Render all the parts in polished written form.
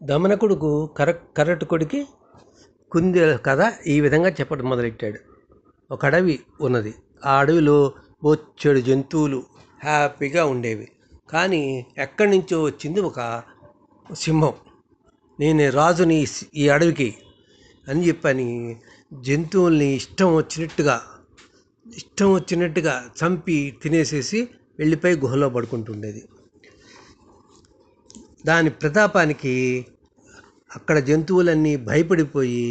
దమనకుడుకు కరటుకుడికి కుందేలు కథ ఈ విధంగా చెప్పడం మొదలెట్టాడు. ఒక అడవి ఉన్నది. ఆ అడవిలో బొచ్చెడు జంతువులు హ్యాపీగా ఉండేవి. కానీ ఎక్కడి నుంచో వచ్చింది ఒక సింహం. నేను రాజుని ఈ అడవికి అని చెప్పని జంతువుల్ని ఇష్టం వచ్చినట్టుగా చంపి తినేసేసి వెళ్ళిపోయి గుహలో పడుకుంటుండేది. దాని ప్రతాపానికి అక్కడ జంతువులన్నీ భయపడిపోయి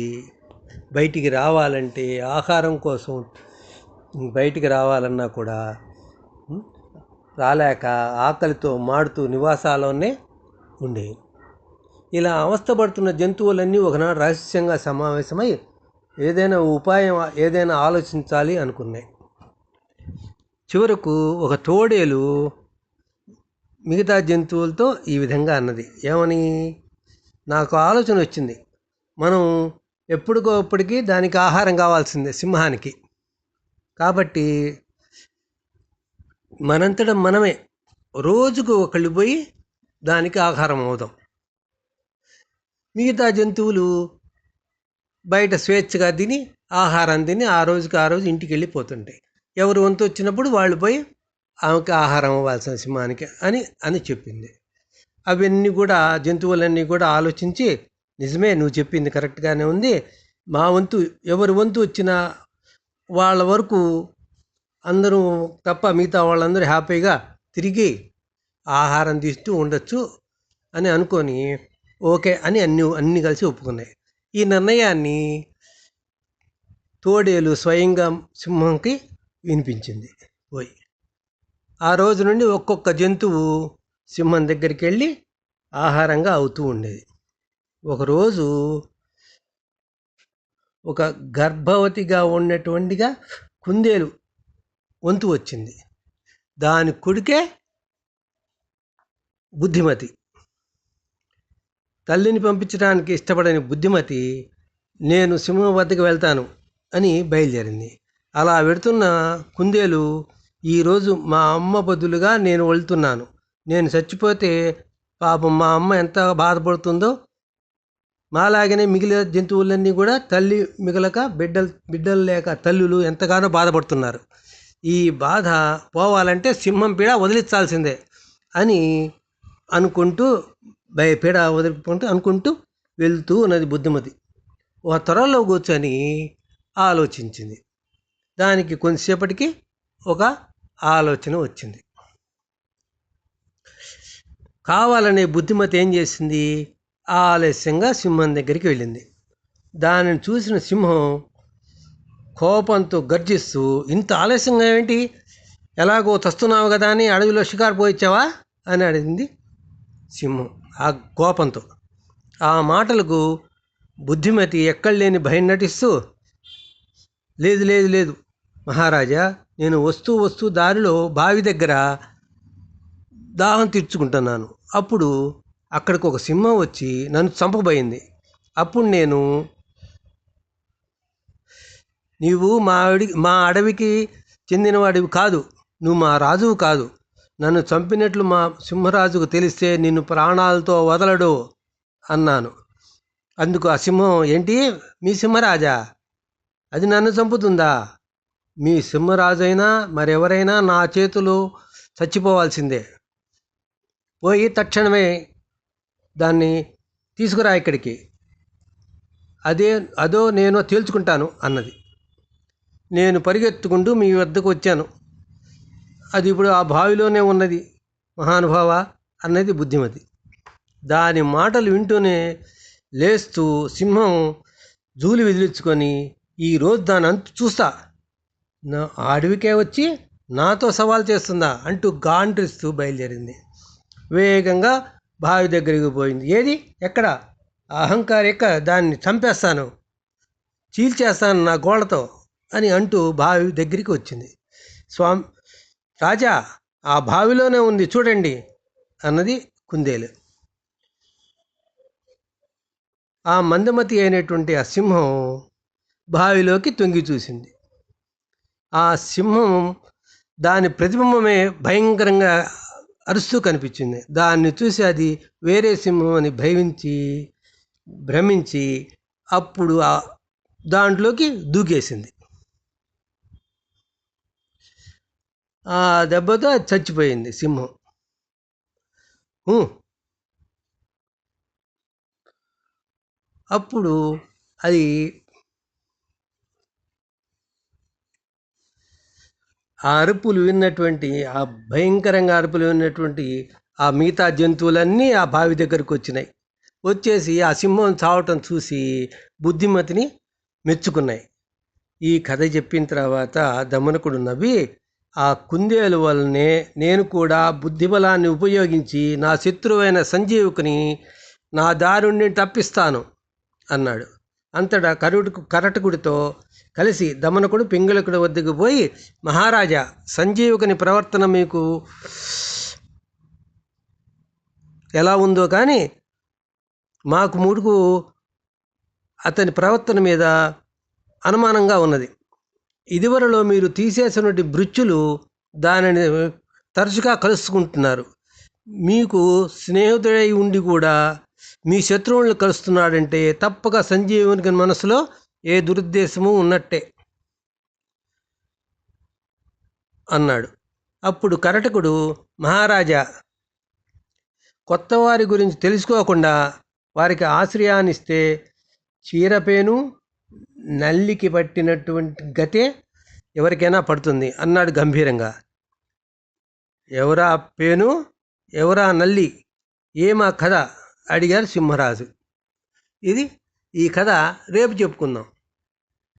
బయటికి రావాలంటే ఆహారం కోసం బయటికి రావాలన్నా కూడా రాలేక ఆకలితో మాడుతూ నివాసాల్లోనే ఉండేవి. ఇలా అవస్థపడుతున్న జంతువులన్నీ ఒకనాడు రహస్యంగా సమావేశమై ఏదైనా ఆలోచించాలి అనుకున్నాయి. చివరకు ఒక తోడేలు మిగతా జంతువులతో ఈ విధంగా అన్నది. ఏమని? నాకు ఆలోచన వచ్చింది. మనం ఎప్పటికీ దానికి ఆహారం కావాల్సిందే, సింహానికి. కాబట్టి మనంతట మనమే రోజుకు ఒకళ్ళు పోయి దానికి ఆహారం అవుదాం. మిగతా జంతువులు బయట స్వేచ్ఛగా తిని ఆహారం తిని ఆ రోజు ఇంటికి వెళ్ళిపోతుంటాయి. ఎవరు వంతు వచ్చినప్పుడు వాళ్ళు పోయి ఆమెకి ఆహారం అవ్వాల్సిన సింహానికి అని చెప్పింది. అవన్నీ కూడా జంతువులన్నీ కూడా ఆలోచించి, నిజమే, నువ్వు చెప్పింది కరెక్ట్గానే ఉంది. మా వంతు ఎవరి వంతు వచ్చినా వాళ్ళ వరకు అందరూ తప్ప మిగతా వాళ్ళందరూ హ్యాపీగా తిరిగి ఆహారం తీస్తూ ఉండొచ్చు అని అనుకొని ఓకే అని అన్నీ కలిసి ఒప్పుకున్నాయి. ఈ నిర్ణయాన్ని తోడేలు స్వయంగా సింహంకి వినిపించింది. పోయి ఆ రోజు నుండి ఒక్కొక్క జంతువు సింహం దగ్గరికి వెళ్ళి ఆహారంగా అవుతూ ఉండేది. ఒకరోజు ఒక గర్భవతిగా ఉన్నటువంటిగా కుందేలు వంతు వచ్చింది. దాని కొడుకే బుద్ధిమతి. తల్లిని పంపించడానికి ఇష్టపడని బుద్ధిమతి నేను సింహం వద్దకు వెళ్తాను అని బయలుదేరింది. అలా వెడుతున్న కుందేలు, ఈరోజు మా అమ్మ బదులుగా నేను వెళ్తున్నాను. నేను చచ్చిపోతే పాపం మా అమ్మ ఎంత బాధపడుతుందో, మాలాగనే మిగిలిన జంతువులన్నీ కూడా తల్లి మిగలక బిడ్డలు లేక తల్లులు ఎంతగానో బాధపడుతున్నారు. ఈ బాధ పోవాలంటే సింహం పీడ వదిలించాల్సిందే అని అనుకుంటూ పీడ అనుకుంటూ వెళ్తూ ఉన్నది బుద్ధిమతి. ఒక త్వరలో కూర్చొని ఆలోచించింది. దానికి కొంతసేపటికి ఒక ఆలోచన వచ్చింది. కావాలనే బుద్ధిమతి ఏం చేసింది? ఆలస్యంగా సింహం దగ్గరికి వెళ్ళింది. దానిని చూసిన సింహం కోపంతో గర్జిస్తూ, ఇంత ఆలస్యంగా ఏంటి, ఎలాగో తస్తున్నావు కదా అని అడవిలో షికారు పోయిచ్చావా అని అడిగింది సింహం ఆ కోపంతో. ఆ మాటలకు బుద్ధిమతి ఎక్కడలేని భయం నటిస్తూ, లేదు మహారాజా, నేను వస్తూ దారిలో బావి దగ్గర దాహం తీర్చుకుంటున్నాను. అప్పుడు అక్కడికి ఒక సింహం వచ్చి నన్ను చంపబోయింది. అప్పుడు నీవు మా అడవికి చెందినవాడివి కాదు, నువ్వు మా రాజువు కాదు. నన్ను చంపినట్లు మా సింహరాజుకు తెలిస్తే నిన్ను ప్రాణాలతో వదలడు అన్నాను. అందుకు ఆ సింహం, ఏంటి మీ సింహరాజా? అది నన్ను చంపుతుందా? మీ సింహరాజైనా మరెవరైనా నా చేతులు చచ్చిపోవాల్సిందే. పోయి తక్షణమే దాన్ని తీసుకురా ఇక్కడికి, అదో నేను తేల్చుకుంటాను అన్నది. నేను పరిగెత్తుకుంటూ మీ వద్దకు వచ్చాను. అది ఇప్పుడు ఆ బావిలోనే ఉన్నది మహానుభావ అన్నది బుద్ధిమతి. దాని మాటలు వింటూనే లేస్తూ సింహం జూలి విదిలించుకొని, ఈరోజు దాని అంతు చూస్తా, నా అడవికే వచ్చి నాతో సవాల్ చేస్తుందా అంటూ గాండ్రిస్తూ బయలుదేరింది. వేగంగా బావి దగ్గరికి పోయింది. ఏది, ఎక్కడ అహంకారి, ఎక్కడ, దాన్ని చంపేస్తాను, చీల్చేస్తాను నా గోళ్ళతో అని అంటూ బావి దగ్గరికి వచ్చింది. రాజా, ఆ బావిలోనే ఉంది చూడండి అన్నది కుందేలు. ఆ మందమతి అయినటువంటి ఆ సింహం బావిలోకి తొంగి చూసింది. ఆ సింహం దాని ప్రతిబింబమే భయంకరంగా అరుస్తూ కనిపించింది. దాన్ని చూసి అది వేరే సింహం అని భ్రమించి అప్పుడు దాంట్లోకి దూకేసింది. ఆ దెబ్బతో అది చచ్చిపోయింది సింహం. అప్పుడు అది ఆ అరుపులు విన్నటువంటి, ఆ భయంకరంగా అరుపులు విన్నటువంటి ఆ మిగతా జంతువులన్నీ ఆ బావి దగ్గరకు వచ్చినాయి. వచ్చేసి ఆ సింహం చావటం చూసి బుద్ధిమతిని మెచ్చుకున్నాయి. ఈ కథ చెప్పిన తర్వాత దమనకుడు నవ్వి, ఆ కుందేలు వల్లనే నేను కూడా బుద్ధిబలాన్ని ఉపయోగించి నా శత్రువైన సంజీవుకుని నా దారుణ్ణి తప్పిస్తాను అన్నాడు. అంతటా కరటకుడితో కలిసి దమనకుడు పింగళకుడి వద్దకు పోయి, మహారాజా, సంజీవకుని ప్రవర్తన మీకు ఎలా ఉందో కానీ మాకు మూడుకు అతని ప్రవర్తన మీద అనుమానంగా ఉన్నది. ఇదివరలో మీరు తీసేసినటువంటి భృత్యులు దానిని తరచుగా కలుసుకుంటున్నారు. మీకు స్నేహితుడై ఉండి కూడా మీ శత్రువులను కలుస్తున్నాడంటే తప్పక సంజీవునికి మనసులో ఏ దురుద్దేశము ఉన్నట్టే అన్నాడు. అప్పుడు కరటకుడు, మహారాజా, కొత్త వారి గురించి తెలుసుకోకుండా వారికి ఆశ్రయాన్నిస్తే చీరపేను నల్లికి పట్టినటువంటి గతే ఎవరికైనా పడుతుంది అన్నాడు గంభీరంగా. ఎవరా పేను, ఎవరా నల్లి, ఏమా కథ అడిగారు సింహరాజు. ఈ కథ రేపు చెప్పుకుందాం.